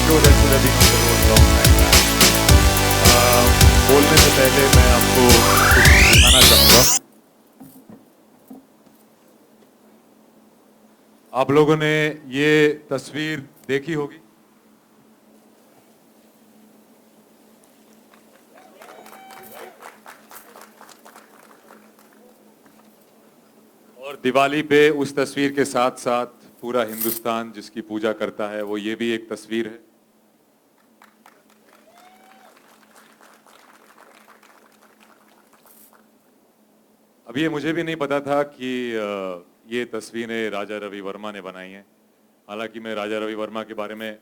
show that's been on the road long time back. बोलने से पहले मैं आपको कुछ दिखाना चाहूँगा। आप लोगों ने ये तस्वीर देखी होगी। और दिवाली पे उस तस्वीर के साथ साथ पूरा हिंदुस्तान जिसकी पूजा करता है वो ये भी एक तस्वीर है। अब ये मुझे भी नहीं पता था कि ये तस्वीरें राजा रवि वर्मा ने बनाई हैं। हालांकि मैं राजा रवि वर्मा के बारे में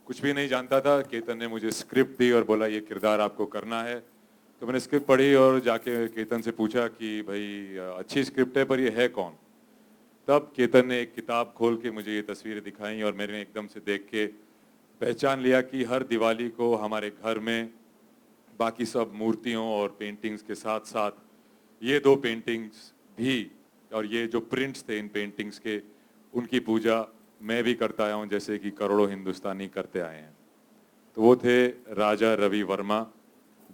कुछ भी नहीं जानता था। केतन ने मुझे स्क्रिप्ट दी और बोला ये किरदार आपको करना है। तो मैंने स्क्रिप्ट पढ़ी और जाके केतन से पूछा कि भाई अच्छी स्क्रिप्ट है पर ये है कौन। तब केतन ने एक किताब खोल के मुझे ये तस्वीरें दिखाई और मैंने एकदम से देख के पहचान लिया कि हर दिवाली को हमारे घर में बाकी सब मूर्तियों और पेंटिंग्स के साथ साथ ये दो पेंटिंग्स भी और ये जो प्रिंट्स थे इन पेंटिंग्स के उनकी पूजा मैं भी करता आया हूँ जैसे कि करोड़ों हिंदुस्तानी करते आए हैं। तो वो थे राजा रवि वर्मा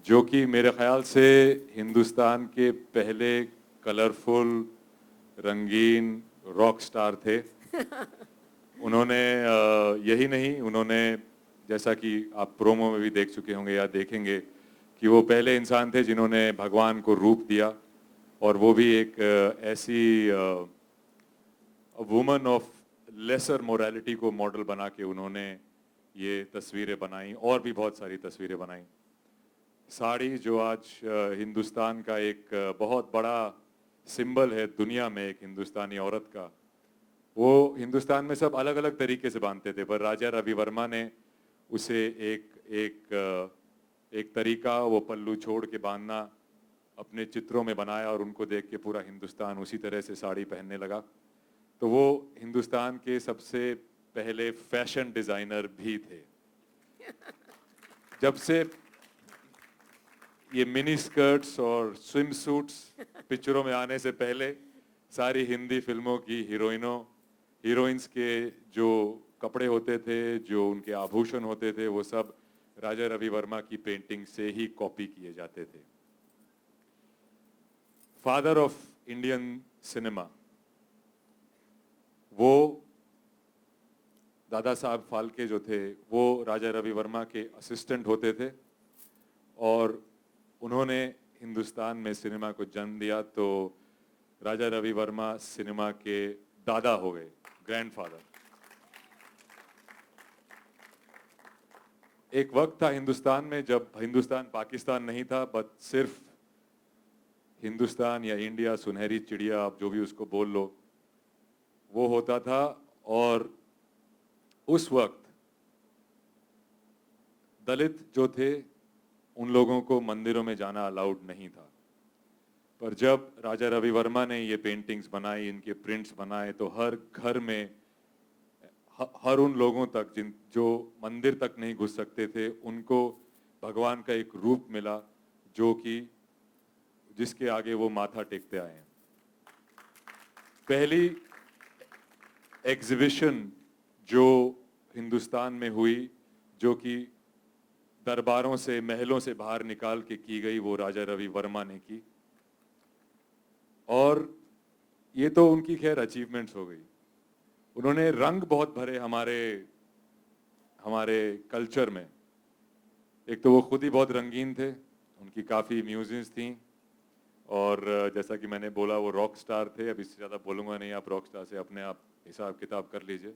जो कि मेरे ख्याल से हिंदुस्तान के पहले कलरफुल रंगीन रॉक स्टार थे। उन्होंने यही नहीं, उन्होंने जैसा कि आप प्रोमो में भी देख चुके होंगे या देखेंगे कि वो पहले इंसान थे जिन्होंने भगवान को रूप दिया और वो भी एक ऐसी वुमन ऑफ लेसर मोरालिटी को मॉडल बना के उन्होंने ये तस्वीरें बनाई और भी बहुत सारी तस्वीरें बनाई। साड़ी जो आज हिंदुस्तान का एक बहुत बड़ा सिंबल है दुनिया में एक हिंदुस्तानी औरत का, वो हिंदुस्तान में सब अलग अलग तरीके से बांधते थे पर राजा रवि वर्मा ने उसे एक तरीका वो पल्लू छोड़ के बांधना अपने चित्रों में बनाया और उनको देख के पूरा हिंदुस्तान उसी तरह से साड़ी पहनने लगा। तो वो हिंदुस्तान के सबसे पहले फैशन डिजाइनर भी थे। जब से ये मिनी स्कर्ट्स और स्विम सूट्स पिक्चरों में आने से पहले सारी हिंदी फिल्मों की हीरोइंस के जो कपड़े होते थे, जो उनके आभूषण होते थे, वो सब राजा रवि वर्मा की पेंटिंग से ही कॉपी किए जाते थे। फादर ऑफ इंडियन सिनेमा, वो दादा साहब फाल्के जो थे वो राजा रवि वर्मा के असिस्टेंट होते थे और उन्होंने हिंदुस्तान में सिनेमा को जन्म दिया। तो राजा रवि वर्मा सिनेमा के दादा हो गए, ग्रैंडफादर। एक वक्त था हिंदुस्तान में जब हिंदुस्तान पाकिस्तान नहीं था, बट सिर्फ हिंदुस्तान या इंडिया, सुनहरी चिड़िया, आप जो भी उसको बोल लो, वो होता था। और उस वक्त दलित जो थे उन लोगों को मंदिरों में जाना अलाउड नहीं था। पर जब राजा रवि वर्मा ने ये पेंटिंग्स बनाई, इनके प्रिंट्स बनाए, तो हर घर में हर उन लोगों तक जो मंदिर तक नहीं घुस सकते थे उनको भगवान का एक रूप मिला जो कि जिसके आगे वो माथा टेकते आए हैं। पहली एग्जीबिशन जो हिंदुस्तान में हुई, जो कि दरबारों से, महलों से बाहर निकाल के की गई, वो राजा रवि वर्मा ने की। और ये तो उनकी खैर अचीवमेंट्स हो गई। उन्होंने रंग बहुत भरे हमारे कल्चर में। एक तो वो खुद ही बहुत रंगीन थे, उनकी काफ़ी म्यूजिक्स थी और जैसा कि मैंने बोला वो रॉक स्टार थे। अब इससे ज़्यादा बोलूँगा नहीं, आप रॉक स्टार से अपने आप हिसाब किताब कर लीजिए।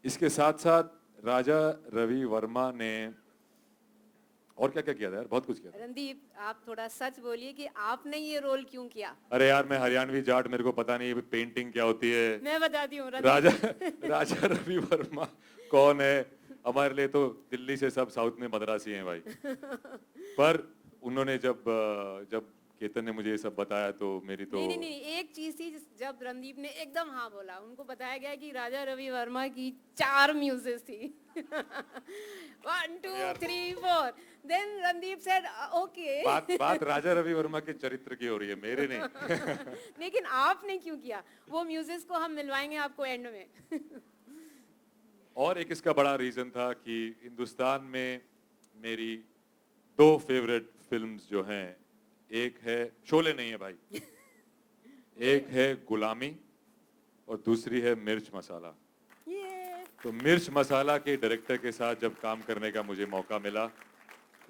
इसके साथ साथ राजा रवि वर्मा ने और क्या क्या किया था यार, बहुत कुछ किया था। रणदीप, आप थोड़ा सच बोलिए कि आपने ये रोल क्यों किया? अरे यार, मैं हरियाणवी जाट, मेरे को पता नहीं पेंटिंग क्या होती है। मैं बताती हूँ राजा रवि वर्मा कौन है? हमारे लिए तो दिल्ली से सब साउथ में मद्रासी हैं भाई। पर उन्होंने जब केतन ने मुझे ये सब बताया तो मेरी तो नहीं, एक चीज थी जब रणदीप ने एकदम हाँ बोला, उनको बताया गया कि राजा रवि वर्मा की 4 म्यूजिक थी। 1 2 3 4। Then Randeep said okay. बात राजा रवि वर्मा के चरित्र की हो रही है, मेरे नहीं। लेकिन आपने क्यों किया? वो म्यूजिक को हम मिलवाएंगे आपको एंड में। और एक इसका बड़ा रीज़न था कि हिंदुस्तान में मेरी 2 फेवरेट फिल्म्स जो हैं, एक है शोले नहीं है भाई, एक है गुलामी और दूसरी है मिर्च मसाला। ये तो मिर्च मसाला के डायरेक्टर के साथ जब काम करने का मुझे मौका मिला,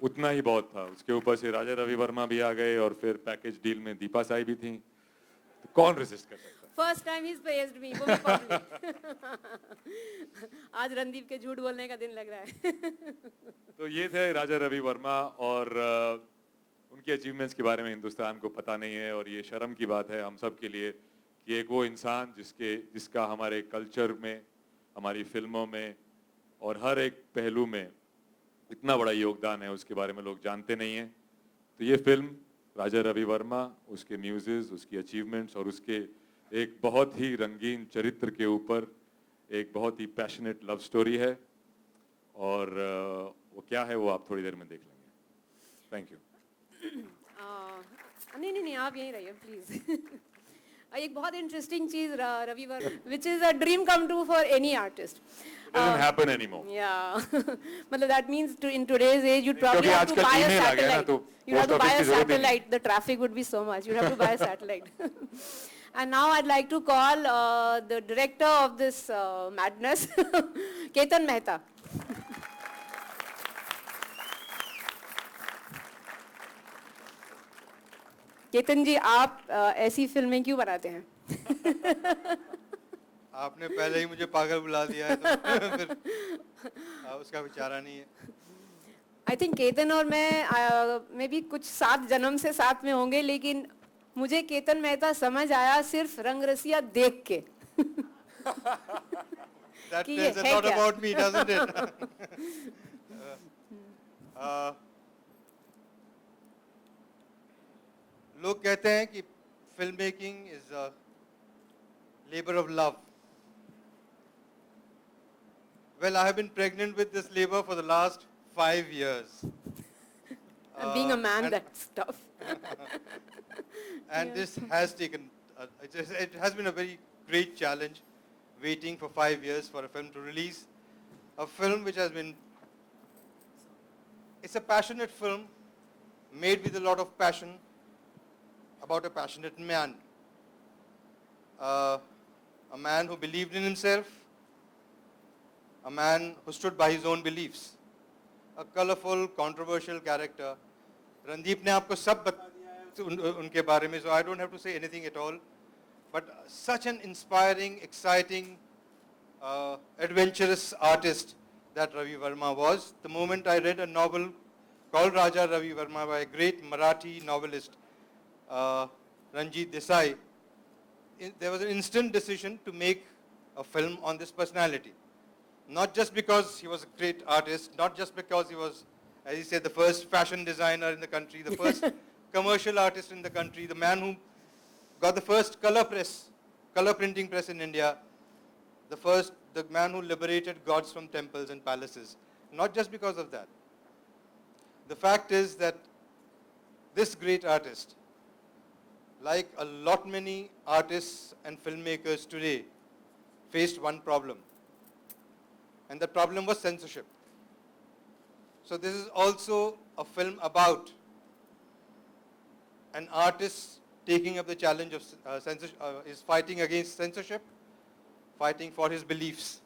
उतना ही बहुत था। उसके ऊपर से राजा रवि वर्मा भी आ गए और फिर पैकेज डील में दीपा साई भी थी। तो कौन रेसिस्ट कर सकता है? फर्स्ट टाइम ही प्रेज्ड मी, वो भी पब्लिक। आज रणदीप के झूठ बोलने का दिन लग रहा है। तो ये थे राजा रवि वर्मा और उनके अचीवमेंट्स के बारे में हिंदुस्तान को पता नहीं है और ये शर्म की बात है हम सब के लिए कि एक वो इंसान जिसका हमारे कल्चर में, हमारी फिल्मों में और हर एक पहलू में इतना बड़ा योगदान है, उसके बारे में लोग जानते नहीं हैं। तो ये फिल्म राजा रवि वर्मा, उसके म्यूजिक, उसकी अचीवमेंट्स और उसके एक बहुत ही रंगीन चरित्र के ऊपर एक बहुत ही पैशनेट लव स्टोरी है और वो क्या है वो आप थोड़ी देर में देख लेंगे। Thank you. नहीं, आप यहीं रहिए प्लीज। एक बहुत इंटरेस्टिंग चीज Ravi Varma, which is a dream come true for any artist. Doesn't happen anymore. Yeah, मतलब that means in today's age you'd probably क्योंकि have to आजकल buy a email आ गया ना, satellite. तो You'd have to post buy office a की जरूरत ही नहीं। satellite. The traffic would be so much. You'd have to buy a satellite. And now I'd like to call the director of this madness, Ketan Mehta. Ketan जी, आप ऐसी फिल्में क्यों बनाते हैं? आपने पहले ही मुझे पागल बुला दिया है तो फिर उसका विचारा नहीं है। आई थिंक केतन और मैं भी कुछ 7 जन्म से साथ में होंगे, लेकिन मुझे केतन मेहता समझ आया सिर्फ रंगरसिया देख के। That कि ये tells a है lot क्या? about me, doesn't it? लोग कहते हैं कि film making is a labour of love. Well, I have been pregnant with this labor for the last 5 years. And being a man, and- that's tough. And this has taken, it has been a very great challenge waiting for 5 years for a film to release. A film which has been, it's a passionate film made with a lot of passion about a passionate man. A man who believed in himself, a man who stood by his own beliefs. A colorful, controversial character. Randeep ने आपको सब बता दिया है उनके बारे में, so I don't have to say anything at all. But such an inspiring, exciting, adventurous artist that Ravi Verma was. The moment I read a novel called Raja Ravi Verma by a great Marathi novelist, Ranjit Desai, there was an instant decision to make a film on this personality. Not just because he was a great artist, not just because he was, as he said, the first fashion designer in the country, the first commercial artist in the country, the man who got the first color printing press in India, the man who liberated gods from temples and palaces. Not just because of that. The fact is that this great artist, like a lot many artists and filmmakers today, faced one problem. And the problem was censorship. So this is also a film about an artist taking up the challenge of censorship, is fighting against censorship, fighting for his beliefs.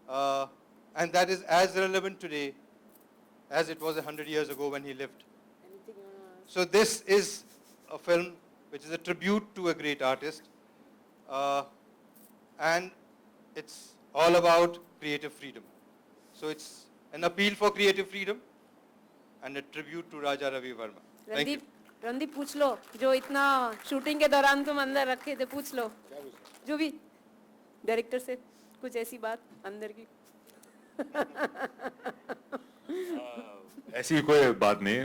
And that is as relevant today as it was 100 years ago when he lived. So this is a film which is a tribute to a great artist. And it's all about creative freedom. So it's an appeal for creative freedom and a tribute to Raja Ravi Verma. Thank you. Randeep पूछ लो, जो इतना shooting के दौरान तुम अंदर रखे थे, पूछ लो जो भी डायरेक्टर से कुछ ऐसी बात अंदर की। ऐसी कोई बात नहीं।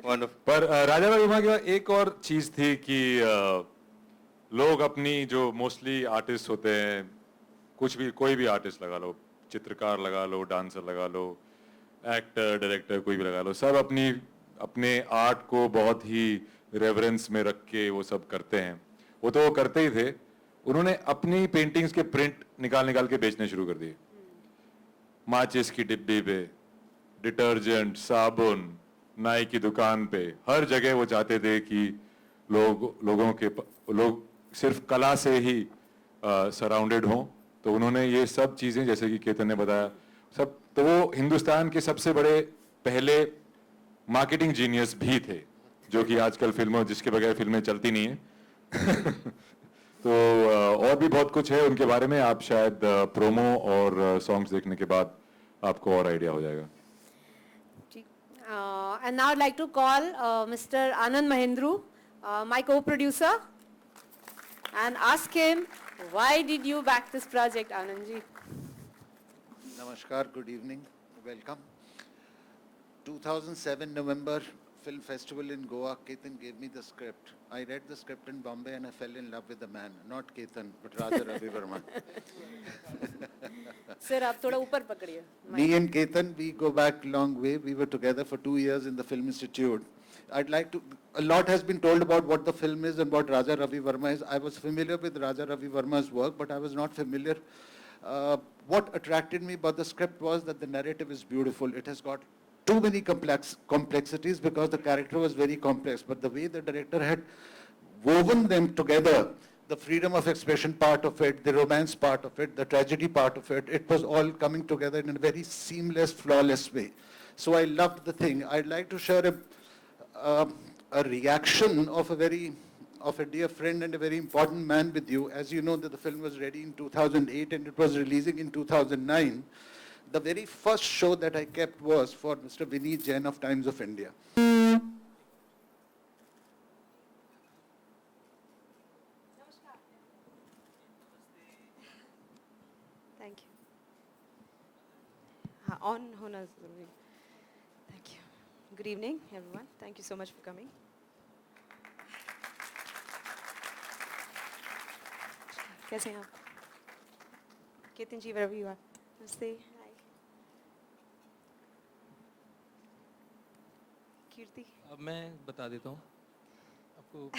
Wonderful. पर राजा रवि वर्मा के बाद एक और चीज थी कि लोग अपनी जो मोस्टली आर्टिस्ट होते हैं, कुछ भी कोई भी आर्टिस्ट लगा लो, चित्रकार लगा लो, डांसर लगा लो, एक्टर डायरेक्टर कोई भी लगा लो, सब अपने आर्ट को बहुत ही रेवरेंस में रख के वो सब करते हैं। वो तो वो करते ही थे, उन्होंने अपनी पेंटिंग्स के प्रिंट निकाल निकाल के बेचने शुरू कर दिए, माचिस की डिब्बी पे, डिटर्जेंट, साबुन, नाई की दुकान पे, हर जगह वो चाहते थे कि लोग सिर्फ कला से ही सराउंडेड हों। तो उन्होंने ये सब चीजें, जैसे कि केतन ने बताया, सब, तो वो हिंदुस्तान के सबसे बड़े पहले मार्केटिंग जीनियस भी थे, जो कि आजकल फिल्मों, जिसके बगैर फिल्में चलती नहीं है। तो और भी बहुत कुछ है उनके बारे में, आप शायद प्रोमो और सॉन्ग्स देखने के बाद आपको और आइडिया हो जाएगा। And now I'd like to call Mr. Anand Mahendru, my co-producer, and ask him, why did you back this project, Anandji? Namaskar, good evening, welcome. 2007 November Film Festival in Goa, Ketan gave me the script. I read the script in Bombay and I fell in love with the man, not Ketan, but Raja Ravi Verma. Sir, आप थोड़ा ऊपर पकड़िए. Me and Ketan, we go back long way. We were together for 2 years in the Film Institute. I'd like to, a lot has been told about what the film is and what Raja Ravi Verma is. I was familiar with Raja Ravi Verma's work, but I was not familiar. What attracted me about the script was that the narrative is beautiful. It has got too many complexities because the character was very complex, but the way the director had woven them together, the freedom of expression part of it, the romance part of it, the tragedy part of it, it was all coming together in a very seamless, flawless way. So I loved the thing. I'd like to share a reaction of a dear friend and a very important man with you. As you know, that the film was ready in 2008 and it was releasing in 2009. The very first show that I kept was for Mr. Vineet Jain of Times of India. Thank you. On hona zaruri. Thank you. Good evening, everyone. Thank you so much for coming. कैसे हैं आप? केतन जी, wherever you are. नमस्ते. Hi. कीर्ति. अब मैं बता देता हूँ आपको,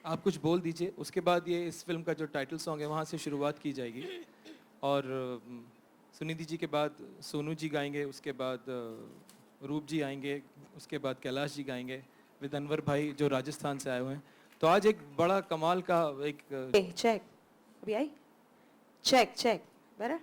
आप कुछ बोल दीजिए, उसके बाद ये इस फिल्म का जो टाइटल सॉन्ग है वहाँ से शुरुआत की जाएगी और सुनिधि जी के बाद सोनू जी गाएंगे, उसके बाद रूप जी आएंगे, उसके बाद कैलाश जी गाएंगे विद अनवर भाई जो राजस्थान से आए हुए हैं। तो आज एक बड़ा कमाल का एक चेक अभी आई, चेक बेटर.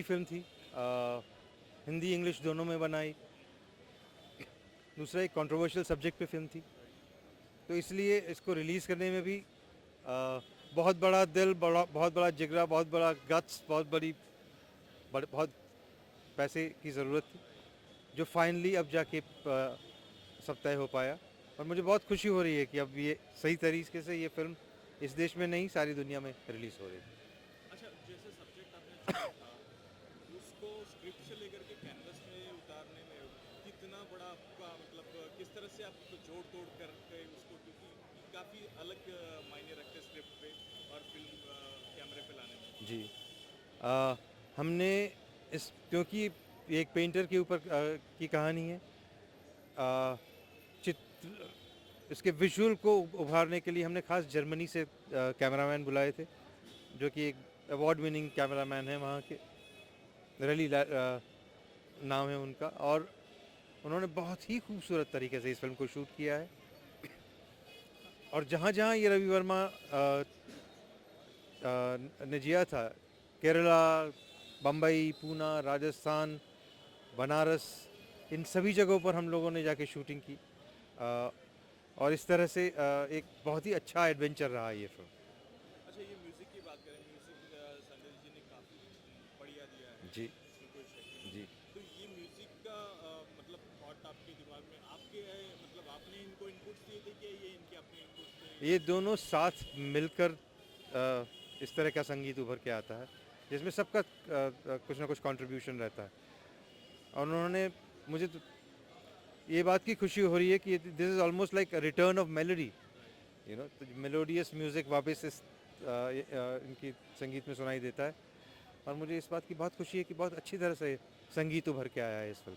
फिल्म थी, हिंदी इंग्लिश दोनों में बनाई। दूसरा एक कंट्रोवर्शियल सब्जेक्ट पे फिल्म थी, तो इसलिए इसको रिलीज़ करने में भी बहुत बड़ा दिल, बहुत बड़ा जिगरा, बहुत बड़ा गट्स, बहुत पैसे की ज़रूरत थी, जो फाइनली अब जाके सब तय हो पाया। और मुझे बहुत खुशी हो रही है कि अब ये सही तरीके से ये फिल्म इस देश में नहीं सारी दुनिया में रिलीज़ हो रही है। अच्छा, जैसे सब्जेक्ट आपने चुना था, उसको स्क्रिप्ट से लेकर के कैनवस में उतारने में कितना बड़ा आपका मतलब किस तरह से आप जोड़ तोड़ करके उसको, क्योंकि काफ़ी अलग मायने रखते स्क्रिप्ट पे और फिल्म कैमरे पे लाने में। जी, हमने इस, क्योंकि ये एक पेंटर के ऊपर की कहानी है, चित्र इसके विजुअल को उभारने के लिए हमने खास जर्मनी से कैमरामैन बुलाए थे, जो कि एक अवार्ड विनिंग कैमरामैन है वहाँ के, रली नाम है उनका, और उन्होंने बहुत ही खूबसूरत तरीके से इस फिल्म को शूट किया है। और जहाँ जहाँ ये रवि वर्मा ने जिया था, केरला, बम्बई, पूना, राजस्थान, बनारस, इन सभी जगहों पर हम लोगों ने जाके शूटिंग की, और इस तरह से एक बहुत ही अच्छा एडवेंचर रहा ये फिल्म। अच्छा, ये म्यूज़िक की बात करें, म्यूज़िक संजय जी ने काफ़ी बढ़िया दिया है। जी इसमें कोई शक नहीं। जी। तो ये म्यूज़िक का मतलब थॉट आपके दिमाग में आपके मतलब आपने इनको इनपुट्स दिए थे कि ये इनके अपने इनपुट्स थे? ये दोनों साथ मिलकर इस तरह का संगीत उभर के आता है, जिसमें सबका कुछ ना कुछ कंट्रीब्यूशन रहता है। और उन्होंने, मुझे तो ये बात की खुशी हो रही है कि this is almost like a return of melody, you know, melodious music वापस इस इनकी संगीत में सुनाई देता है। और मुझे इस बात की बहुत खुशी है कि बहुत अच्छी तरह से संगीत उभर के आया है इस फिल्म।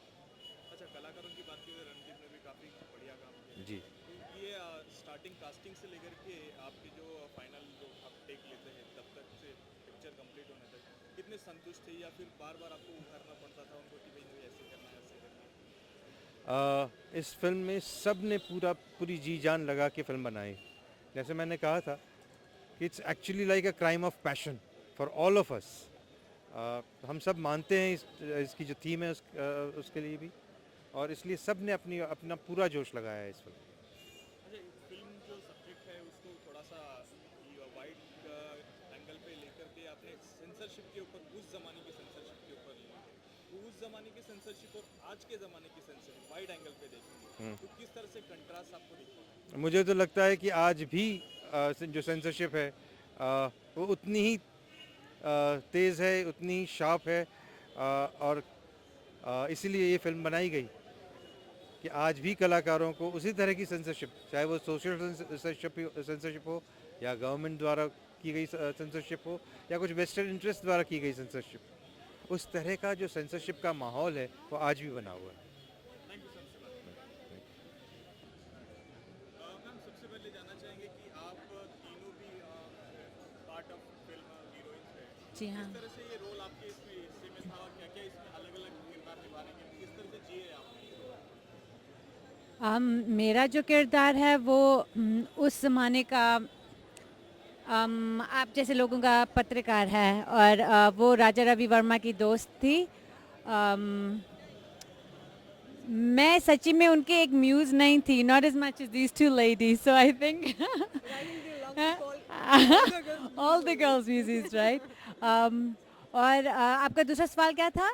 अच्छा, कलाकारों की बात की तो रणदीप ने भी काफ़ी बढ़िया काम किया। जी। तो ये स्टार्टिंग कास्टिंग से लेकर के आपके जो फाइनल जो आप टेक लेते हैं तब तक से पिक्चर कंप्लीट होने तक कितने संतुष्ट थे, या फिर बार बार आपको उभारना पड़ता था उनको कि भाई नहीं ऐसे करना है, ऐसे करना है? इस फिल्म में सब ने पूरी जी जान लगा के फिल्म बनाई। जैसे मैंने कहा था कि it's actually like a crime of passion for all of us. हम सब मानते हैं इसकी जो थीम है उसके लिए भी, और इसलिए सब ने अपना पूरा जोश लगाया है इस फिल्म। अच्छा, फिल्म जो सब्जेक्ट है उसको थोड़ा सा वाइड एंगल पे लेकर के आपने सेंसरशिप के ऊपर, उस ज़माने की सेंसरशिप के ऊपर लिया, तो उस ज़माने की सेंसरशिप और आज के ज़माने की सेंसरशिप वाइड एंगल पे देखेंगे तो किस तरह से कंट्रास्ट आपको दिखता है? मुझे तो लगता है कि आज भी जो सेंसरशिप है वो उतनी ही तेज़ है, उतनी ही शार्प है, और इसीलिए ये फिल्म बनाई गई कि आज भी कलाकारों को उसी तरह की सेंसरशिप, चाहे वो सोशल सेंसरशिप हो, या गवर्नमेंट द्वारा की गई सेंसरशिप हो, या कुछ वेस्टर्न इंटरेस्ट द्वारा की गई सेंसरशिप, उस तरह का जो सेंसरशिप का माहौल है वो आज भी बना हुआ है। मैम, सबसे पहले जानना चाहेंगे कि आप तीनों भी पार्ट ऑफ फिल्म हीरोइंस है। जी हाँ। किस तरह से ये रोल आपके इसमें हिस्से में था और क्या क्या इसमें अलग अलग किरदार निभाने के किस तरह से जिए आपने? मेरा जो किरदार है वो उस ज़माने का आप जैसे लोगों का पत्रकार है, और वो राजा रवि वर्मा की दोस्त थी। मैं सच्ची में उनके एक म्यूज़ नहीं थी, not as much as these two ladies, so I think all the girls muse, right. और आपका दूसरा सवाल क्या था?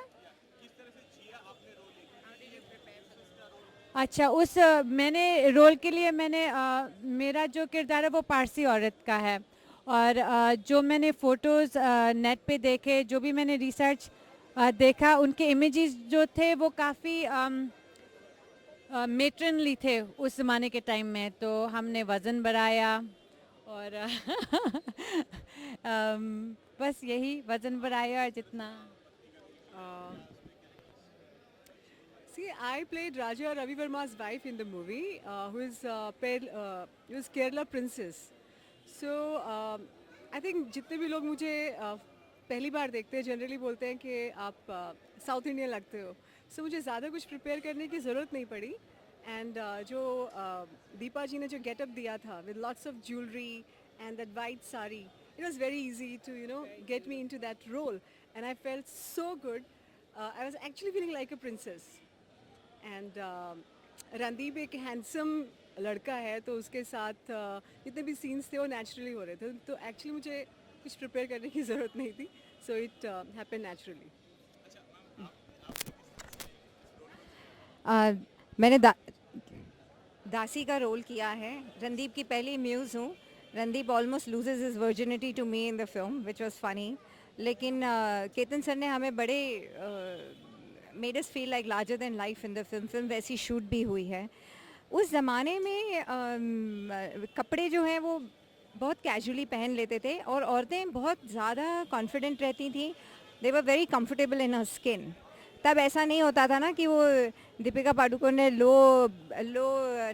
अच्छा, उस मैंने रोल के लिए मेरा जो किरदार है वो पारसी औरत का है, और जो मैंने फ़ोटोज़ नेट पे देखे, जो भी मैंने रिसर्च देखा, उनके इमेजेस जो थे वो काफ़ी मेट्रनली थे उस ज़माने के टाइम में। तो हमने वज़न बढ़ाया और बस यही वज़न बढ़ाया, और जितना See, I played Raja Ravi Verma's wife in the movie, who is Kerala princess. So I think जितने भी लोग मुझे पहली बार देखते हैं जनरली बोलते हैं कि आप साउथ इंडियन लगते हो। So मुझे ज़्यादा कुछ प्रिपेयर करने की ज़रूरत नहीं पड़ी। एंड जो दीपा जी ने जो गेटअप दिया था with lots of jewelry and that white sari, it was very easy to get me into that role. and I felt so good. I was actually feeling like a princess. And Randeep एक handsome लड़का है, तो उसके साथ जितने भी scenes थे वो नेचुरली हो रहे थे, तो एक्चुअली मुझे कुछ प्रिपेयर करने की ज़रूरत नहीं थी, सो इट हैपेंड नेचुरली. मैंने दासी का रोल किया है. रणदीप की पहली म्यूज़ हूँ. Randeep almost loses his virginity to me in the film which was funny, लेकिन केतन सर ने हमें बड़े made us feel like larger than life in the film. Film वैसी शूट भी हुई है. उस ज़माने में कपड़े जो हैं वो बहुत कैजुअली पहन लेते थे और औरतें बहुत ज़्यादा कॉन्फिडेंट रहती थी. They were very comfortable in her skin. तब ऐसा नहीं होता था ना कि वो दीपिका पादुकोण ने लो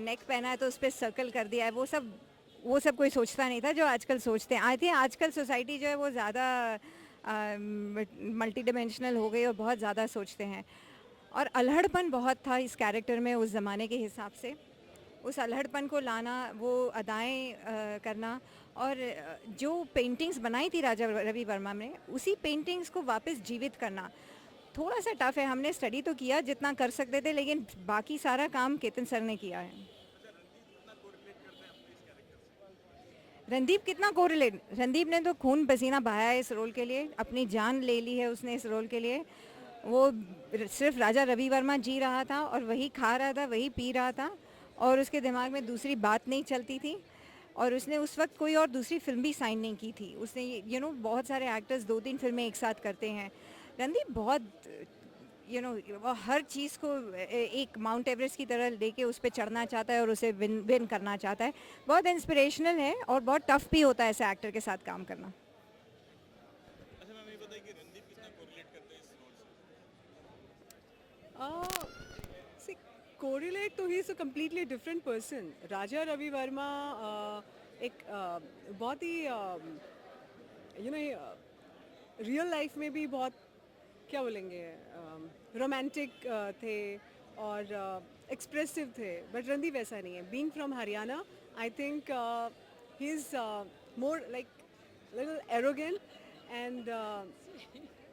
नेक पहना है तो उस पर सर्कल कर दिया है. वो सब कोई सोचता नहीं था जो आजकल सोचते हैं. आई थिंक आजकल सोसाइटी जो है वो ज़्यादा मल्टी डिमेंशनल हो गई और बहुत ज़्यादा सोचते हैं. और अल्हड़पन बहुत था इस कैरेक्टर में उस ज़माने के हिसाब से. उस अल्हड़पन को लाना, वो अदाएं करना, और जो पेंटिंग्स बनाई थी राजा रवि वर्मा ने, उसी पेंटिंग्स को वापस जीवित करना थोड़ा सा टफ है. हमने स्टडी तो किया जितना कर सकते थे, लेकिन बाकी सारा काम केतन सर ने किया है. रणदीप कितना कोरिलेट? रणदीप ने तो खून पसीना बहाया है इस रोल के लिए. अपनी जान ले ली है उसने इस रोल के लिए. वो सिर्फ राजा रवि वर्मा जी रहा था और वही खा रहा था, वही पी रहा था, और उसके दिमाग में दूसरी बात नहीं चलती थी. और उसने उस वक्त कोई और दूसरी फिल्म भी साइन नहीं की थी. उसने बहुत सारे एक्टर्स 2-3 फिल्में एक साथ करते हैं. रणदीप बहुत वो हर चीज़ को एक माउंट एवरेस्ट की तरह लेके उस पर चढ़ना चाहता है और उसे विन करना चाहता है. बहुत इंस्पिरेशनल है और बहुत टफ भी होता है ऐसे एक्टर के साथ काम करना. अच्छा मैम, ये बताइए कि रणदीप कितना कोरिलेट करते हैं इस रोल से? See, correlate तो he is a completely different person. Raja Ravi Varma एक बहुत ही रियल लाइफ में भी बहुत, क्या बोलेंगे, रोमांटिक थे और एक्सप्रेसिव थे. बट रणदीप ऐसा नहीं है. Being from Haryana, I think he is more like little arrogant, and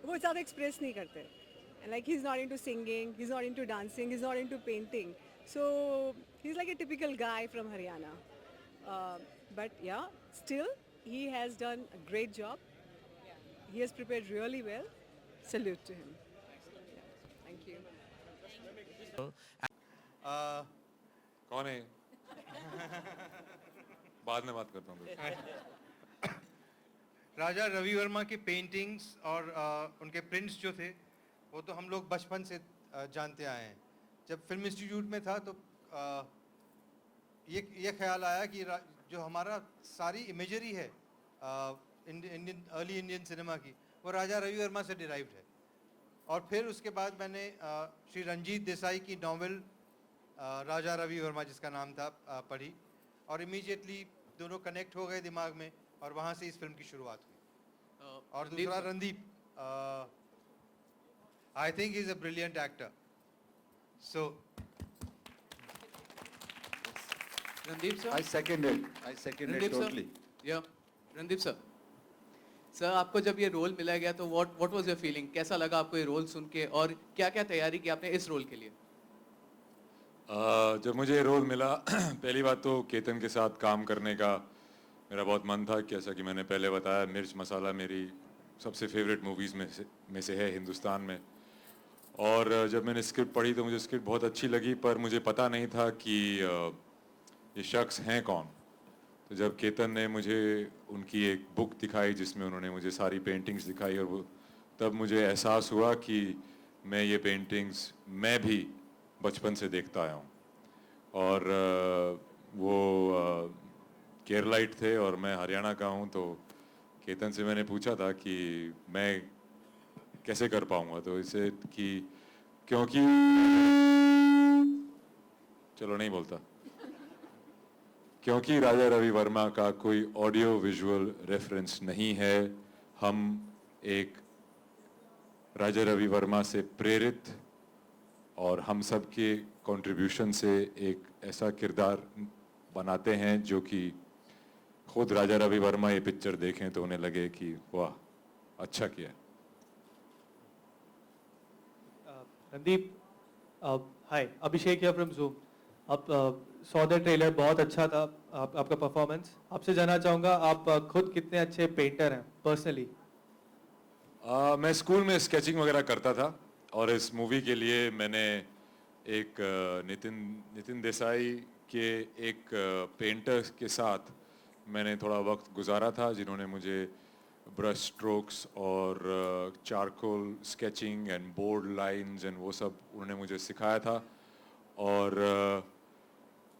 वो ज़्यादा एक्सप्रेस नहीं करते. Like he's not into singing, he's not into dancing, he's not into painting. So he's like a typical guy from Haryana. But yeah, still he has done a great job. He has prepared really well. Salute to him. Yeah, thank you. कौन है? बाद में बात करता हूँ. राजा रवि वर्मा की paintings और उनके प्रिंट्स जो थे वो तो हम लोग बचपन से जानते आए हैं. जब फिल्म इंस्टीट्यूट में था तो ये ख्याल आया कि जो हमारा सारी इमेजरी है इंडियन अर्ली इंडियन सिनेमा की, वो राजा रवि वर्मा से डिराइव्ड है. और फिर उसके बाद मैंने श्री रंजीत देसाई की नॉवेल राजा रवि वर्मा जिसका नाम था पढ़ी, और इमीडिएटली दोनों कनेक्ट हो गए दिमाग में, और वहाँ से इस फिल्म की शुरुआत हुई. और दूसरा Randeep, I think he's a brilliant actor. So, Randeep sir. I second it. Randeep Totally. Sir. Yeah. Randeep sir. Sir आपको जब ये रोल मिला गया तो what was your feeling? कैसा लगा आपको ये रोल सुन के, और क्या क्या तैयारी की आपने इस रोल के लिए? जब मुझे ये रोल मिला, पहली बात तो केतन के साथ काम करने का मेरा बहुत मन था. जैसा कि मैंने पहले बताया, मिर्च मसाला मेरी सबसे फेवरेट मूवीज़ में से है हिंदुस्तान में. और जब मैंने स्क्रिप्ट पढ़ी तो मुझे स्क्रिप्ट बहुत अच्छी लगी, पर मुझे पता नहीं था कि ये शख्स हैं कौन. तो जब केतन ने मुझे उनकी एक बुक दिखाई जिसमें उन्होंने मुझे सारी पेंटिंग्स दिखाई, और तब मुझे एहसास हुआ कि मैं ये पेंटिंग्स मैं भी बचपन से देखता आया हूँ. और वो केरलाइट थे और मैं हरियाणा का हूँ. तो केतन से मैंने पूछा था कि मैं कैसे कर पाऊंगा, तो इसे कि क्योंकि चलो नहीं बोलता, क्योंकि राजा रवि वर्मा का कोई ऑडियो विजुअल रेफरेंस नहीं है. हम एक राजा रवि वर्मा से प्रेरित और हम सब के कंट्रीब्यूशन से एक ऐसा किरदार बनाते हैं जो कि खुद राजा रवि वर्मा ये पिक्चर देखें तो उन्हें लगे कि वाह, अच्छा किया. रणदीप, हाय, अभिषेक या फ्रॉम जूम। आप सॉ द ट्रेलर, बहुत अच्छा था आपका परफॉर्मेंस। आपसे जानना चाहूँगा, आप खुद कितने अच्छे पेंटर हैं पर्सनली? मैं स्कूल में स्केचिंग वगैरह करता था और इस मूवी के लिए मैंने एक नितिन देसाई के एक पेंटर के साथ मैंने थोड़ा वक्त गुजारा था, जिन्होंने मुझे ब्रश स्ट्रोक्स और charcoal sketching and board lines and वो सब उन्होंने मुझे सिखाया था। और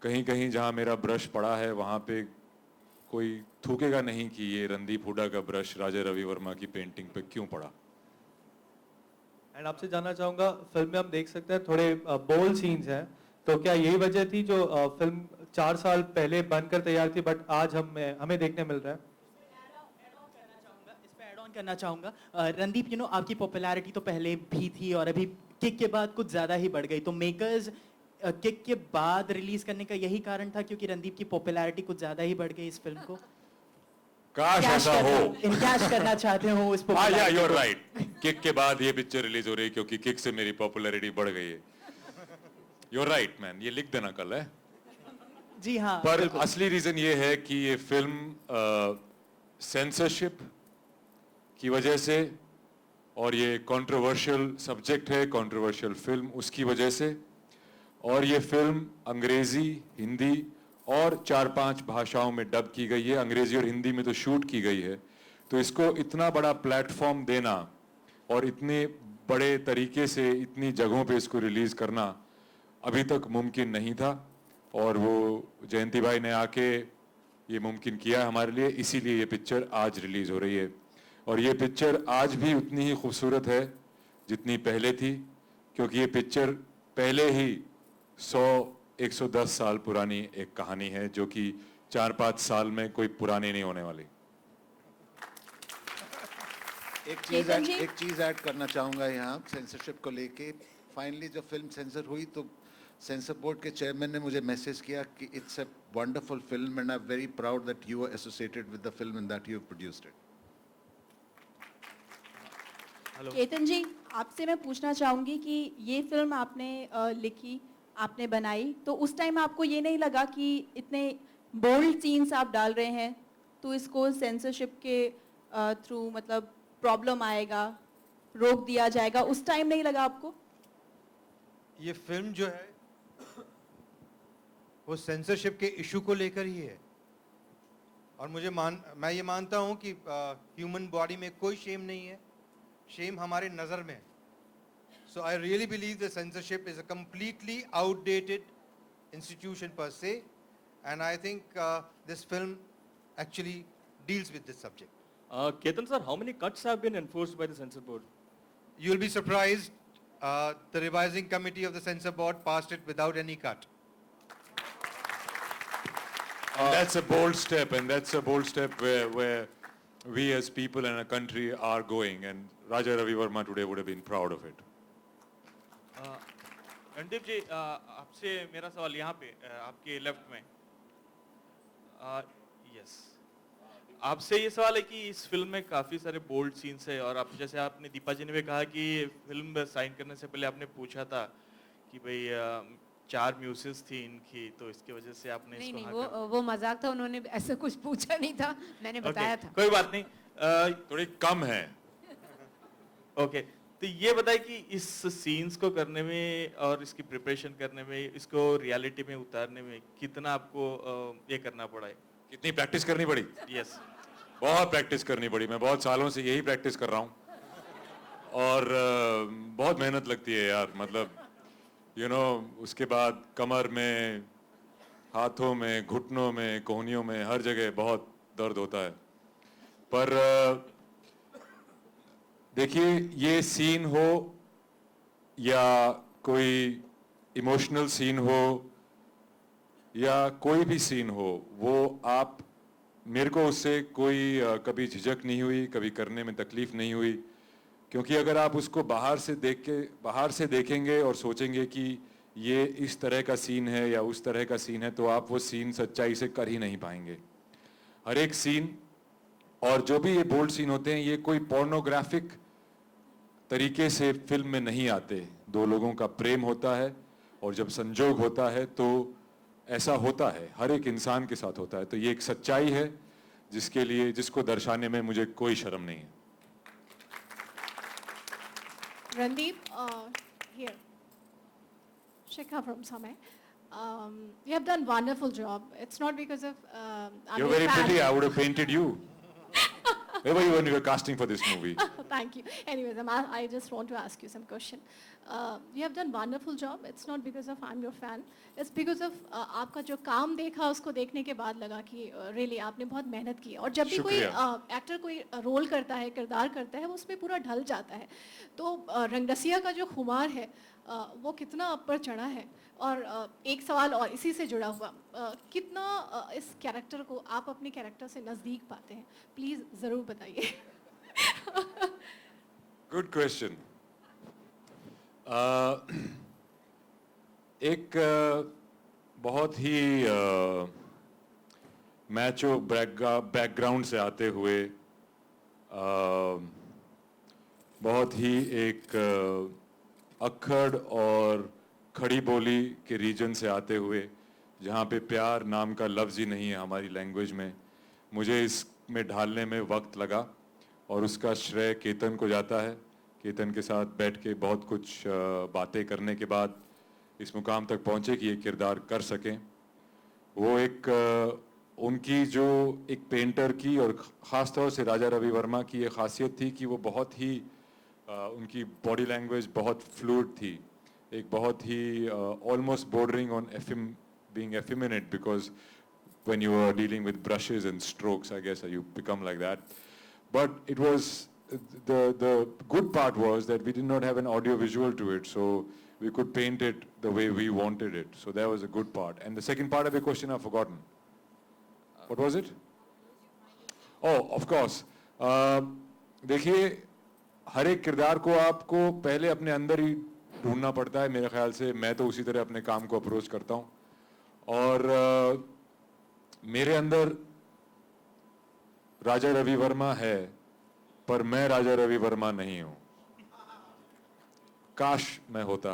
कहीं कहीं जहाँ मेरा ब्रश पड़ा है वहाँ पे कोई थूकेगा नहीं कि ये रणदीप हुड्डा का ब्रश राजा रवि वर्मा की पेंटिंग पे क्यों पड़ा। एंड आपसे जानना चाहूँगा, फिल्म में हम देख सकते हैं थोड़े बोल्ड सीन्स हैं, तो क्या यही वजह थी जो फिल्म 4 साल पहले बनकर तैयार थी बट आज हमें देखने मिल रहा है? इस पे ऐड ऑन करना चाहूँगा, रणदीप, आपकी पॉपुलैरिटी तो पहले भी थी और अभी किक के बाद कुछ ज़्यादा ही बढ़ गई, तो मेकर्स किक के बाद रिलीज करने का यही कारण था क्योंकि रणदीप की पॉपुलैरिटी कुछ ज़्यादा ही बढ़ गई इस फिल्म को? काश ऐसा हो। इनकैश करना चाहते हो उस popularity. You are right, kick के बाद ये पिक्चर रिलीज हो रही है क्योंकि किक से मेरी पॉपुलैरिटी बढ़ गई है। यू आर राइट मैन, ये लिख देना कल है। जी हाँ, पर असली रीजन ये है कि ये फिल्म सेंसरशिप की वजह से और ये कंट्रोवर्शियल सब्जेक्ट है, कंट्रोवर्शियल फिल्म, उसकी वजह से, और ये फिल्म अंग्रेजी, हिंदी और 4-5 भाषाओं में डब की गई है। अंग्रेजी और हिंदी में तो शूट की गई है, तो इसको इतना बड़ा प्लेटफॉर्म देना और इतने बड़े तरीके से इतनी जगहों पे इसको रिलीज करना अभी तक मुमकिन नहीं था, और वो जयंती भाई ने आके ये मुमकिन किया हमारे लिए, इसीलिए ये पिक्चर आज रिलीज हो रही है। और ये पिक्चर आज भी उतनी ही खूबसूरत है जितनी पहले थी, क्योंकि ये पिक्चर पहले ही 100-110 साल पुरानी एक कहानी है जो कि 4-5 साल में कोई पुरानी नहीं होने वाली। एक चीज ऐड करना चाहूँगा यहाँ सेंसरशिप को लेके। फाइनली जब फिल्म सेंसर हुई तो सेंसर बोर्ड के चेयरमैन ने मुझे मैसेज किया कि it's a wonderful film and I am very proud that you are associated with the film and that you have produced it. Ketan ji, आपसे मैं पूछना चाहूँगी कि ये फिल्म आपने लिखी, आपने बनाई, तो उस टाइम आपको ये नहीं लगा कि इतने बोल्ड सीन्स आप डाल रहे हैं तो इसको सेंसरशिप के थ्रू मतलब प्रॉब्लम आएगा, रोक दिया जाएगा, उस टाइम नहीं लगा आपको? ये फिल्म जो है वो सेंसरशिप के इशू को लेकर ही है, और मैं ये मानता हूँ कि ह्यूमन बॉडी में कोई शेम नहीं है, शेम हमारे नज़र में है। So I really believe the censorship is a completely outdated institution per se, and I think this film actually deals with this subject. Ketan sir, how many cuts have been enforced by the censor board? You'll be surprised, the revising committee of the censor board passed it without any cut. That's a bold step, and that's a bold step where we as people and a country are going, and Raja Ravi Verma today would have been proud of it. Randeep जी, आपसे मेरा सवाल यहाँ पे आपके left में, yes, आपसे ये सवाल है कि इस फिल्म में काफ़ी सारे बोल्ड सीन्स है, और आप जैसे आपने दीपा जी ने भी कहा कि फिल्म साइन करने से पहले आपने पूछा था कि भाई 4 म्यूसेस थी इनकी, तो इसकी वजह से आपने नहीं इसको नहीं, वो मजाक था, उन्होंने ऐसा कुछ पूछा नहीं था, मैंने बताया था। कोई बात नहीं, थोड़ी कम है। ओके, तो ये बताए कि इस सीन्स को करने में और इसकी प्रिपरेशन करने में, इसको रियलिटी में उतारने में कितना आपको ये करना पड़ा है? कितनी प्रैक्टिस करनी पड़ी? यस, बहुत प्रैक्टिस करनी पड़ी। मैं बहुत सालों से यही प्रैक्टिस कर रहा हूँ, और बहुत मेहनत लगती है यार, मतलब उसके बाद कमर में, हाथों में, घुटनों में, कोहनियों में, हर जगह बहुत दर्द होता है। पर देखिए, ये सीन हो या कोई इमोशनल सीन हो या कोई भी सीन हो, वो मेरे को उससे कोई कभी झिझक नहीं हुई, कभी करने में तकलीफ नहीं हुई, क्योंकि अगर आप उसको बाहर से देखेंगे और सोचेंगे कि ये इस तरह का सीन है या उस तरह का सीन है, तो आप वो सीन सच्चाई से कर ही नहीं पाएंगे। हर एक सीन, और जो भी ये बोल्ड सीन होते हैं, ये कोई पोर्नोग्राफिक तरीके से फिल्म में नहीं आते। दो लोगों का प्रेम होता है और जब संजोग होता है तो ऐसा होता है, हर एक इंसान के साथ होता है। तो ये एक सच्चाई है जिसको दर्शाने में मुझे कोई शर्म नहीं है। Randeep, here. Shikha from Samay. You have done wonderful job. It's not because of I'm You're your very fan. pretty. I would have painted you. Where were you when you were casting for this movie? Thank you. Anyways, I just want to ask you some question. You have done wonderful job. It's not because of I'm your fan. It's because of आपका जो काम देखा उसको देखने के बाद लगा कि really आपने बहुत मेहनत की और जब भी कोई एक्टर कोई रोल करता है, किरदार करता है, वो उसमें पूरा ढल जाता है। तो रंगरसिया का जो खुमार है वो कितना ऊपर चढ़ा है। और एक सवाल और इसी से जुड़ा हुआ, कितना इस कैरेक्टर को आप अपने कैरेक्टर से नज़दीक पाते हैं, प्लीज़ ज़रूर बताइए। Good question. एक बहुत ही मैचो बैकग्राउंड से आते हुए बहुत ही एक अक्खड़ और खड़ी बोली के रीजन से आते हुए, जहाँ पे प्यार नाम का लफ्ज़ ही नहीं है हमारी लैंग्वेज में, मुझे इसमें ढालने में वक्त लगा और उसका श्रेय केतन को जाता है। केतन के साथ बैठ के बहुत कुछ बातें करने के बाद इस मुकाम तक पहुँचे कि ये किरदार कर सकें। वो एक उनकी जो एक पेंटर की और ख़ास तौर से राजा रवि वर्मा की ये खासियत थी कि वो बहुत ही उनकी बॉडी लैंग्वेज बहुत फ्लूइड थी, एक बहुत ही almost bordering on being effeminate, because when you are dealing with brushes and strokes, I guess you become like that. But it was the good part was that we did not have an audio visual to it, so we could paint it the way we wanted it. So that was a good part. And the second part of the question I've forgotten. What was it? Oh, of course. देखिए, हर एक किरदार को आपको पहले अपने अंदर ही ढूंढना पड़ता है। मेरे ख्याल से मैं तो उसी तरह अपने काम को अप्रोच करता हूँ और मेरे अंदर राजा रवि वर्मा है, पर मैं राजा रवि वर्मा नहीं हूँ। काश मैं होता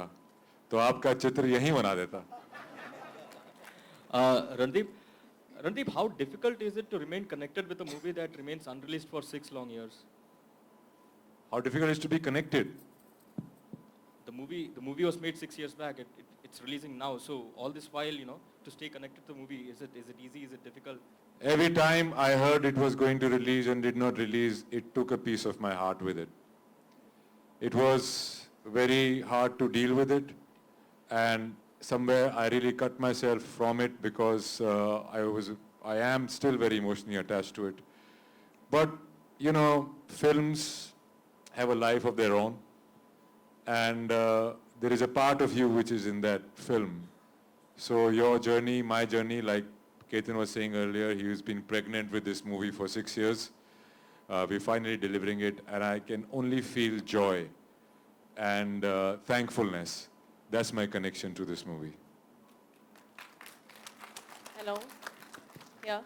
तो आपका चित्र यहीं बना देता। Randeep, how difficult is it to remain connected with a movie that remains unreleased for 6 long years? How difficult it is to be connected? The movie was made 6 years back. It's releasing now. So all this while, to stay connected to the movie, is it easy? Is it difficult? Every time I heard it was going to release and did not release, it took a piece of my heart with it. It was very hard to deal with it, and somewhere I really cut myself from it because I am still very emotionally attached to it. But, films have a life of their own, and there is a part of you which is in that film. So your journey, my journey, like Ketan was saying earlier, he's been pregnant with this movie for 6 years. We're finally delivering it, and I can only feel joy and thankfulness. That's my connection to this movie. Hello. Yeah,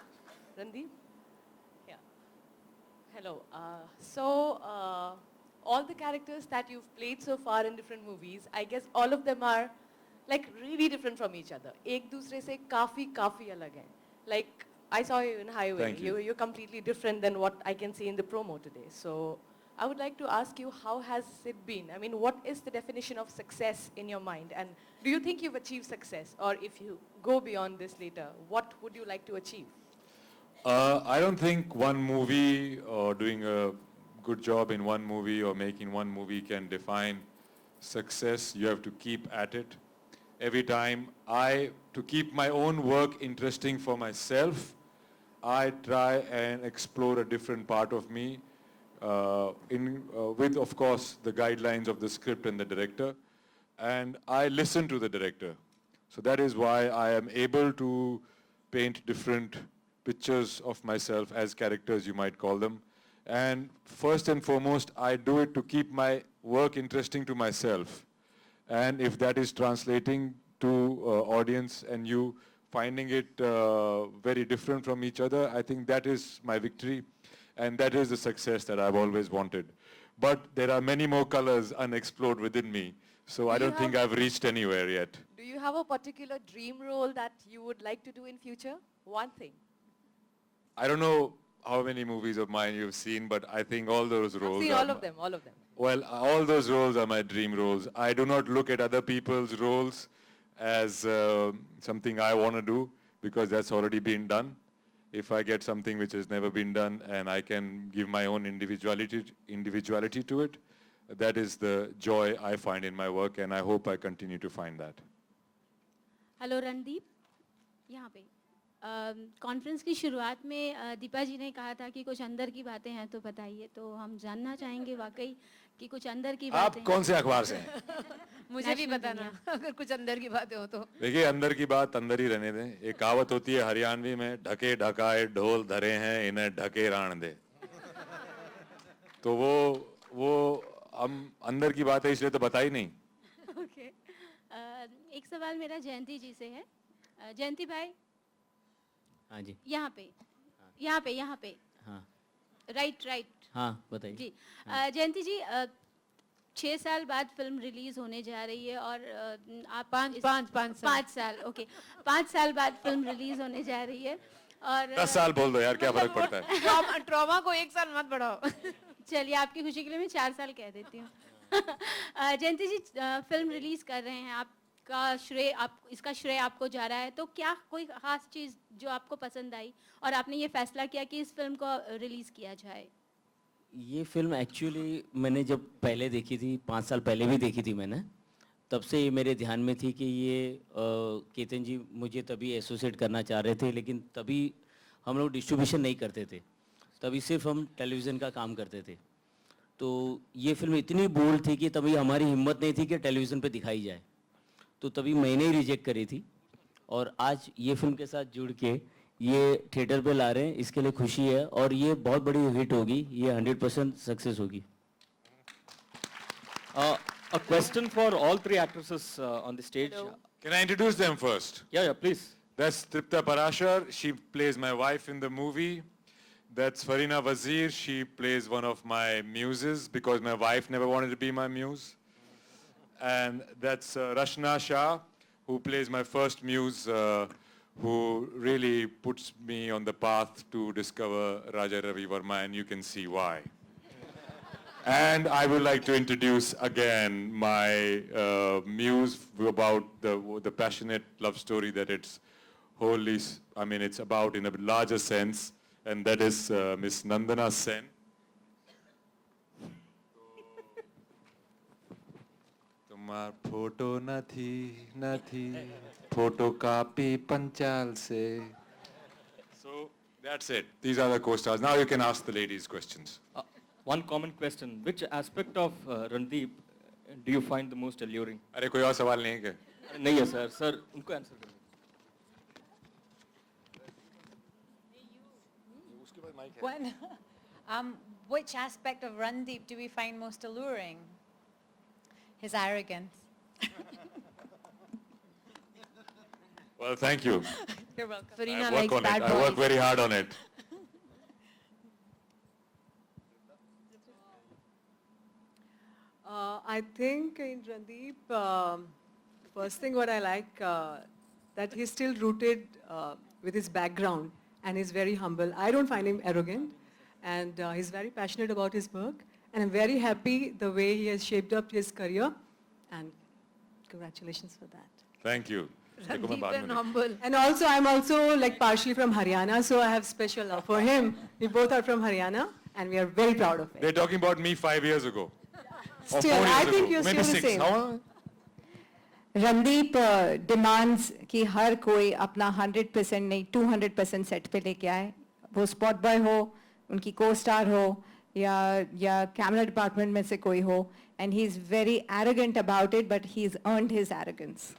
Randeep? Yeah. Hello. All the characters that you've played so far in different movies, I guess all of them are like really different from each other. एक दूसरे से काफी अलग है. Like I saw you in Highway. Thank you. You're completely different than what I can see in the promo today. So I would like to ask you, how has it been? I mean, what is the definition of success in your mind? And do you think you've achieved success? Or if you go beyond this later, what would you like to achieve? I don't think one movie or doing a good job in one movie or making one movie can define success. You have to keep at it. Every time to keep my own work interesting for myself, I try and explore a different part of me with, of course, the guidelines of the script and the director. And I listen to the director. So that is why I am able to paint different pictures of myself as characters, you might call them. And first and foremost, I do it to keep my work interesting to myself. And if that is translating to audience and you finding it very different from each other, I think that is my victory. And that is the success that I've always wanted. but there are many more colors unexplored within me. So I Do you don't think I've reached anywhere yet. Do you have a particular dream role that you would like to do in future? One thing. I don't know how many movies of mine you've seen, but I think all those roles I've seen are all of them, all of them. Well, all those roles are my dream roles. I do not look at other people's roles as something I want to do, because that's already been done. If I get something which has never been done and I can give my own individuality to it, that is the joy I find in my work, and I hope I continue to find that. Hello Randeep, यहाँ पे conference की शुरुआत में दीपा जी ने कहा था कि कुछ अंदर की बातें हैं तो बताइए, तो हम जानना चाहेंगे वाकई कि कुछ अंदर की बातें आप कौन से अखबार से हैं? मुझे भी बताना अगर कुछ अंदर की बातें हो तो। देखिए, अंदर की बात अंदर ही रहने दें। एक कहावत होती है हरियाणवी में, ढके ढकाए ढोल धरे हैं, इन्हें ढके राण दे। तो वो हम अंदर की बात है इसलिए तो बता ही नहीं। ओके, एक सवाल मेरा जयंती जी से है। जयंती भाई, हाँ जी, यहाँ पे हाँ राइट हाँ बताइए जी। जयंती जी, 6 साल बाद फिल्म रिलीज होने जा रही है और आप 5 साल ओके 5 साल बाद फिल्म रिलीज होने जा रही है और 10 साल बोल दो यार, क्या फर्क पड़ता है। ट्रॉमा को 1 साल मत बढ़ाओ। चलिए, आपकी खुशी के लिए मैं 4 साल कह देती हूँ। जयंती जी, फिल्म रिलीज कर रहे हैं, इसका श्रेय आपको जा रहा है, तो क्या कोई खास चीज़ जो आपको पसंद आई और आपने ये फैसला किया कि इस फिल्म को रिलीज किया जाए? ये फिल्म एक्चुअली मैंने जब पहले देखी थी, 5 साल पहले भी देखी थी मैंने, तब से ये मेरे ध्यान में थी कि ये केतन जी मुझे तभी एसोसिएट करना चाह रहे थे, लेकिन तभी हम लोग डिस्ट्रीब्यूशन नहीं करते थे, तभी सिर्फ हम टेलीविज़न का काम करते थे। तो ये फिल्म इतनी बोल्ड थी कि तभी हमारी हिम्मत नहीं थी कि टेलीविज़न पे दिखाई जाए, तो तभी मैंने ही रिजेक्ट करी थी। और आज ये फिल्म के साथ जुड़ के ये थिएटर पे ला रहे हैं, इसके लिए खुशी है और ये बहुत बड़ी हिट होगी, ये 100% सक्सेस होगी। A question for all 3 actresses on the stage. Can I introduce them first? Yeah, please. That's Tripta Parashar. She plays my wife in the movie. That's Farina Wazir. She plays one of my muses because my wife never wanted to be my muse. And that's Rashna Shah, who plays my first muse, who really puts me on the path to discover Raja Ravi Verma, and you can see why. And I would like to introduce again my muse about the passionate love story that it's wholly, it's about in a larger sense, and that is Miss Nandana Sen. तुम्हार photo नथी photo copy Panchal से. So that's it. These are the co-stars. Now you can ask the ladies questions. One common question: which aspect of Randeep do you find the most alluring? अरे कोई और सवाल नहीं है क्या? नहीं है सर. सर उनको आंसर करें. When, which aspect of Randeep do we find most alluring? His arrogance. Well, thank you. You're welcome. Farina I work on it. I work very hard on it. I think in Randeep, first thing what I like, that he's still rooted with his background and he's very humble. I don't find him arrogant, and he's very passionate about his work, and I'm very happy the way he has shaped up his career, and congratulations for that. Thank you. Randeep and humble. And also, I'm also like partially from Haryana, so I have special love for him. We both are from Haryana, and we are very proud of it. They're talking about me 5 years ago. Or 4 Still, years I think ago. you're Maybe still the 6. same. How? Randeep demands कि हर कोई अपना 100% नहीं 200% set पे लेके आए, वो spot boy हो, उनकी को स्टार हो या कैमरा डिपार्टमेंट में से कोई हो, and he is very arrogant about it, but he is earned his arrogance.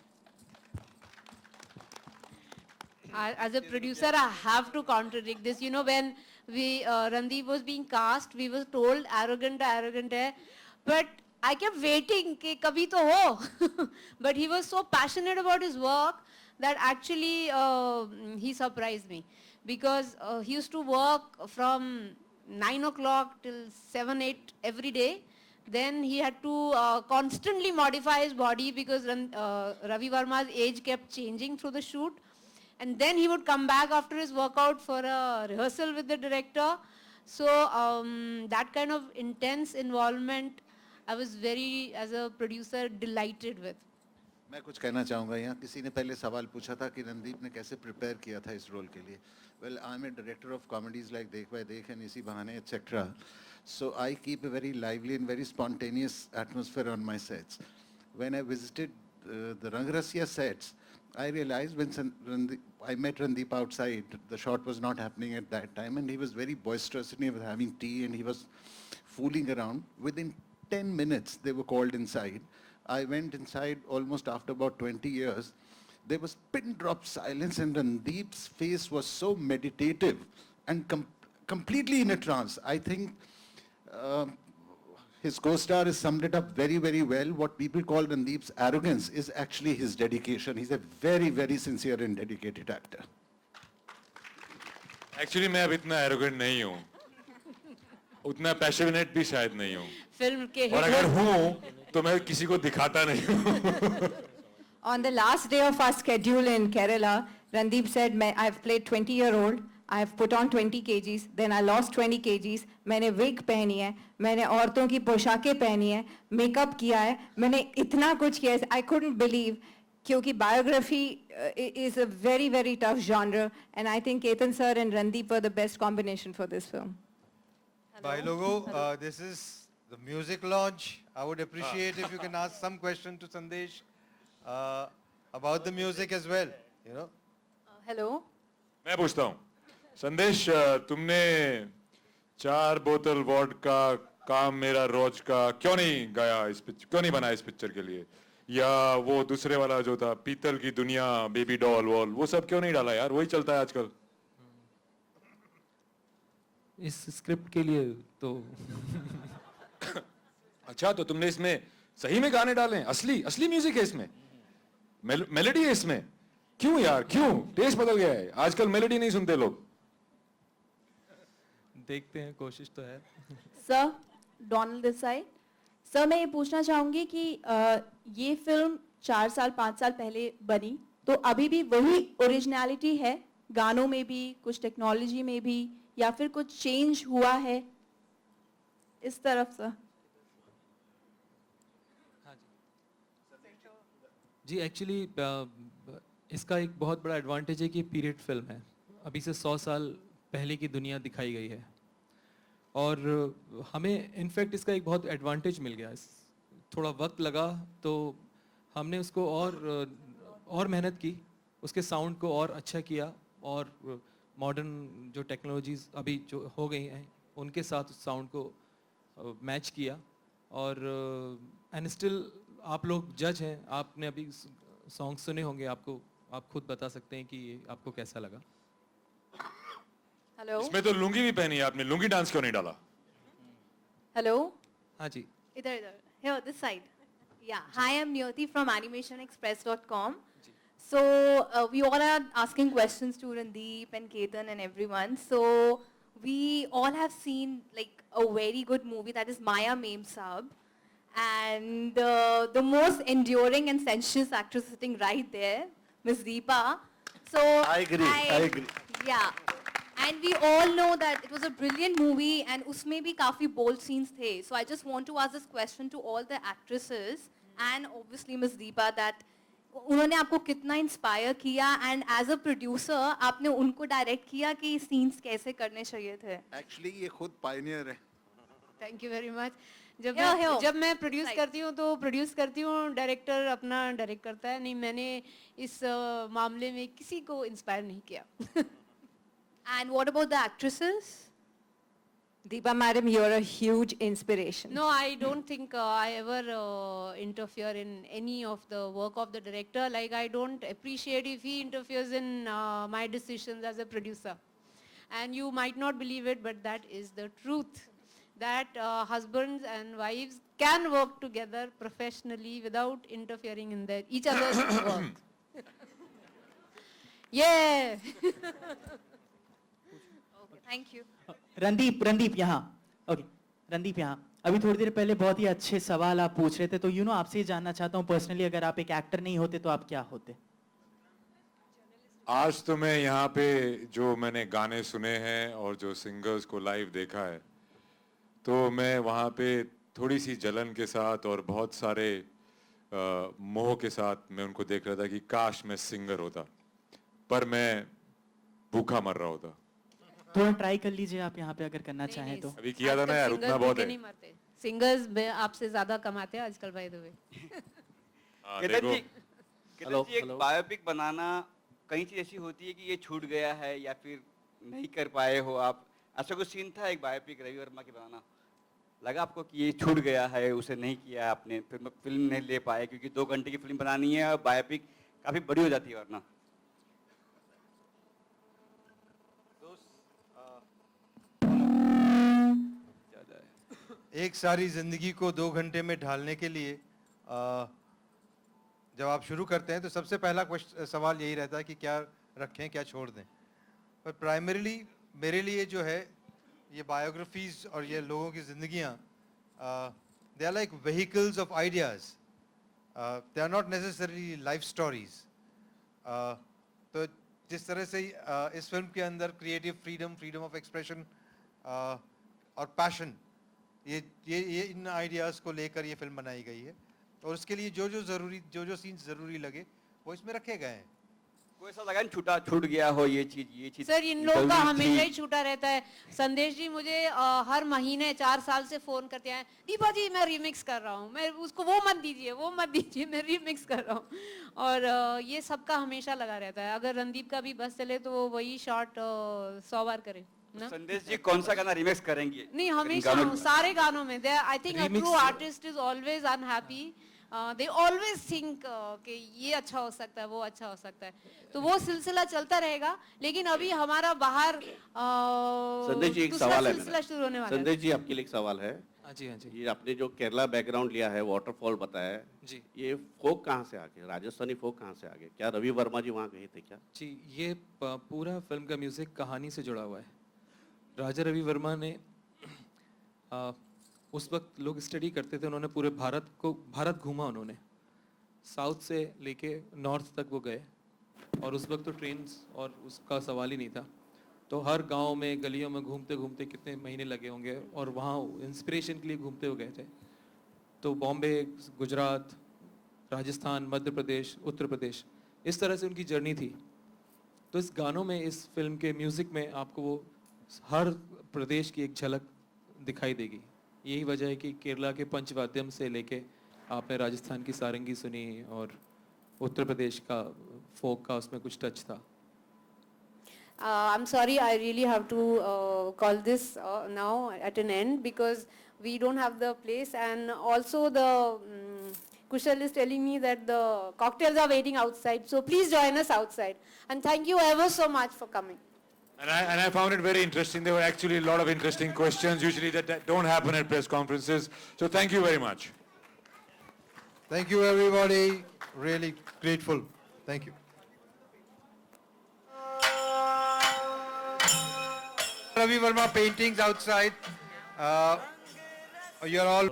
As a producer, I have to contradict this. You know, when Randeep was being cast, we were told arrogant hai, but I kept waiting कि कभी तो हो. But he was so passionate about his work that actually he surprised me, because he used to work from 9 o'clock till 7, 8 every day. Then he had to constantly modify his body because Ravi Verma's age kept changing through the shoot. And then he would come back after his workout for a rehearsal with the director. So that kind of intense involvement, I was very, as a producer, delighted with. मैं कुछ कहना चाहूँगा यहाँ किसी ने पहले सवाल पूछा था कि रणदीप ने कैसे प्रिपेयर किया था इस रोल के लिए. Well, I'm a director of comedies like Dekh Bhai Dekh and Isi Bahane etc. So I keep a very lively and very spontaneous atmosphere on my sets. When I visited the Rangrasiya sets, I realized when I met Randeep outside, the shot was not happening at that time, and he was very boisterous and he was having tea and he was fooling around. Within 10 minutes, they were called inside. I went inside almost after about 20 years. There was pin drop silence and Randeep's face was so meditative and completely in a trance. I think his co-star has summed it up very, very well. What people call Randeep's arrogance is actually his dedication. He's a very, very sincere and dedicated actor. Actually, मैं अब इतना arrogant नहीं हूँ. उतना passionate भी शायद नहीं हूँ. फिल्म के और अगर हूँ तो मैं किसी को दिखाता नहीं हूँ. On the last day of our schedule in Kerala, Randeep said, I've played 20-year-old, I've put on 20 kgs, then I lost 20 kgs, मैंने wig पहनी है, मैंने औरतों की पोशाकें पहनी है, makeup किया है, मैंने इतना कुछ किया है, I couldn't believe, क्योंकि biography is a very, very tough genre, and I think Ketan sir and Randeep were the best combination for this film. Bye logo, this is the music launch. I would appreciate if you can ask some question to Sandesh about the music as well, you know. Hello. मैं पूछता हूँ. संदेश, तुमने 4 बोतल vodka काम मेरा रोज का क्यों नहीं गाया इस पिक्चर, क्यों नहीं बनाया इस पिक्चर के लिए? या वो दूसरे वाला जो था पीतल की दुनिया, बेबी डॉल वॉल, वो सब क्यों नहीं डाला यार? वही चलता है आजकल. इस स्क्रिप्ट के लिए तो अच्छा, तो तुमने इसमें सही में गाने डाले हैं? असली म्यूजिक है इसमें, मेलोडी है इसमें. क्यों यार, क्यों? टेस्ट बदल गया है, आजकल मेलोडी नहीं सुनते लोग. देखते हैं, कोशिश तो है. Sir, Donald Desai. सर, मैं ये पूछना चाहूँगी कि ये फिल्म 4 साल 5 साल पहले बनी, तो अभी भी वही ओरिजिनलिटी है गानों में भी, कुछ टेक्नोलॉजी में भी, या फिर कुछ चेंज हुआ है इस तरफ सर? जी, एक्चुअली इसका एक बहुत बड़ा एडवांटेज है कि पीरियड फिल्म है. अभी से 100 साल पहले की दुनिया दिखाई गई है और हमें इनफैक्ट इसका एक बहुत एडवांटेज मिल गया. थोड़ा वक्त लगा तो हमने उसको और मेहनत की, उसके साउंड को और अच्छा किया और मॉडर्न जो टेक्नोलॉजीज़ अभी जो हो गई हैं उनके साथ उस साउंड को मैच किया. और एंड स्टिल आप लोग जज हैं, आपने अभी सॉन्ग सुने होंगे, आप खुद बता सकते हैं कि ये आपको कैसा लगा. हेलो. इसमें तो लुंगी भी पहनी है आपने, लुंगी डांस क्यों नहीं डाला? हेलो. हाँ जी. इधर here this side. Yeah. Hi, I'm Niyati from animationexpress.com. So we all are asking questions to Randeep and Ketan and everyone. So we all have seen like a very good movie that is Maya Mem Saab, and the most enduring and sensuous actress sitting right there, Miss Deepa. So I agree. Yeah. And we all know that it was a brilliant movie and उसमें भी काफी bold scenes थे. So I just want to ask this question to all the actresses and obviously Miss Deepa that उन्होंने आपको कितना inspire किया and as a producer आपने उनको डायरेक्ट किया कि सीन्स कैसे करने चाहिए थे? एक्चुअली ये खुद पायनियर है. Thank you very much. जब मैं प्रोड्यूस करती हूँ तो प्रोड्यूस करती हूँ, डायरेक्टर अपना डायरेक्ट करता है. नहीं, मैंने इस मामले में किसी को इंस्पायर नहीं किया. And what about the actresses? Deepa madam, you're a huge inspiration. No, I don't think I ever interfere in any of the work of the director. Like, I don't appreciate if he interferes in my decisions as a producer. And you might not believe it, but that is the truth. That husbands and wives can work together professionally without interfering in each other's work. Yeah. Thank you. Randeep यहाँ, okay, Randeep यहाँ। अभी थोड़ी देर पहले बहुत ही अच्छे सवाल आप पूछ रहे थे, तो आपसे ये जानना चाहता हूँ पर्सनली, अगर आप एक एक्टर नहीं होते तो आप क्या होते? आज तो मैं यहाँ पे जो मैंने गाने सुने हैं और जो सिंगर्स को लाइव देखा है, तो मैं वहाँ पे थोड़ी सी जलन के साथ और बहुत सारे मोह के साथ मैं उनको देख रहा था कि काश मैं सिंगर होता, पर मैं भूखा मर रहा होता। थोड़ा ट्राई कर लीजिए आप यहाँ पे अगर करना चाहें तो। अभी किया था ना यार, उतना बहुत है। सिंगर्स आपसे ज्यादा कमाते हैं आजकल, बाय द वे। केतन जी, एक बायोपिक बनाना कई चीज ऐसी होती है कि ये छूट गया है या फिर नहीं कर पाए हो आप, ऐसा कुछ सीन था एक बायोपिक रवि वर्मा की बनाना, लगा आपको कि ये छूट गया है, उसे नहीं किया आपने, फिर फिल्म नहीं ले पाए क्योंकि 2 घंटे की फिल्म बनानी है और बायोपिक काफी बड़ी हो जाती है वरना? एक सारी जिंदगी को 2 घंटे में ढालने के लिए जब आप शुरू करते हैं तो सबसे पहला सवाल यही रहता है कि क्या रखें क्या छोड़ दें। पर प्राइमरीली मेरे लिए जो है ये बायोग्राफीज और ये लोगों की ज़िंदगियाँ they are like vehicles of ideas, they are not necessarily life stories. तो जिस तरह से इस फिल्म के अंदर creative freedom, freedom of expression और पैशन, ये इन आइडियाज़ को लेकर ये फिल्म बनाई गई है और उसके लिए जो सीन्स ज़रूरी लगे वो इसमें रखे गए हैं। कोई ऐसा लगा छूट गया हो ये चीज? सर, इन लोगों का हमेशा ही छूटा रहता है। संदेश जी मुझे हर महीने 4 साल से फोन करते हैं, दीपा जी मैं रीमिक्स कर रहा हूँ, मैं उसको वो मत दीजिए मैं रीमिक्स कर रहा हूँ। और ये सबका हमेशा लगा रहता है। अगर रणदीप का भी बस चले तो वही शॉट 100 बार करे ना? संदेश जी कौन सा गाना रीमिक्स करेंगे? नहीं, हमेशा सारे गानों में। I think a true artist is always unhappy. They always think कि ये अच्छा हो सकता है, वो अच्छा हो सकता है, तो वो सिलसिला चलता रहेगा। लेकिन अभी हमारा बाहर संदेश जी एक सवाल है, सिलसिला शुरू होने वाला है। संदेश जी आपके लिए एक सवाल है। हाँ जी, हाँ जी। ये आपने जो केरला बैकग्राउंड लिया है, वाटरफॉल बताया जी, ये फोक कहाँ से आ गया, राजस्थानी फोक कहाँ से आ गया? क्या रवि वर्मा जी वहाँ गए थे क्या? जी, ये पूरा फिल्म का म्यूजिक कहानी से जुड़ा हुआ है। राजा रवि वर्मा ने उस वक्त लोग स्टडी करते थे, उन्होंने पूरे भारत घूमा, उन्होंने साउथ से लेके नॉर्थ तक वो गए, और उस वक्त तो ट्रेन्स और उसका सवाल ही नहीं था। तो हर गांव में गलियों में घूमते घूमते कितने महीने लगे होंगे, और वहाँ इंस्पिरेशन के लिए घूमते हुए गए थे। तो बॉम्बे, गुजरात, राजस्थान, मध्य प्रदेश, उत्तर प्रदेश, इस तरह से उनकी जर्नी थी। तो इस गानों में, इस फिल्म के म्यूज़िक में आपको वो हर प्रदेश की एक झलक दिखाई देगी। यही वजह है कि केरला के पंचवाद्यम से लेके आपने राजस्थान की सारंगी सुनी, और उत्तर प्रदेश का फोक का उसमें कुछ टच था। I'm sorry, I really have to call this now at an end because we don't have the place, and also the Kushal is telling me that the cocktails are waiting outside, so please join us outside. And thank you ever so much for coming. And I found it very interesting. There were actually a lot of interesting questions, usually that don't happen at press conferences. So thank you very much. Thank you everybody. Really grateful. Thank you. Ravi Verma paintings outside. You're all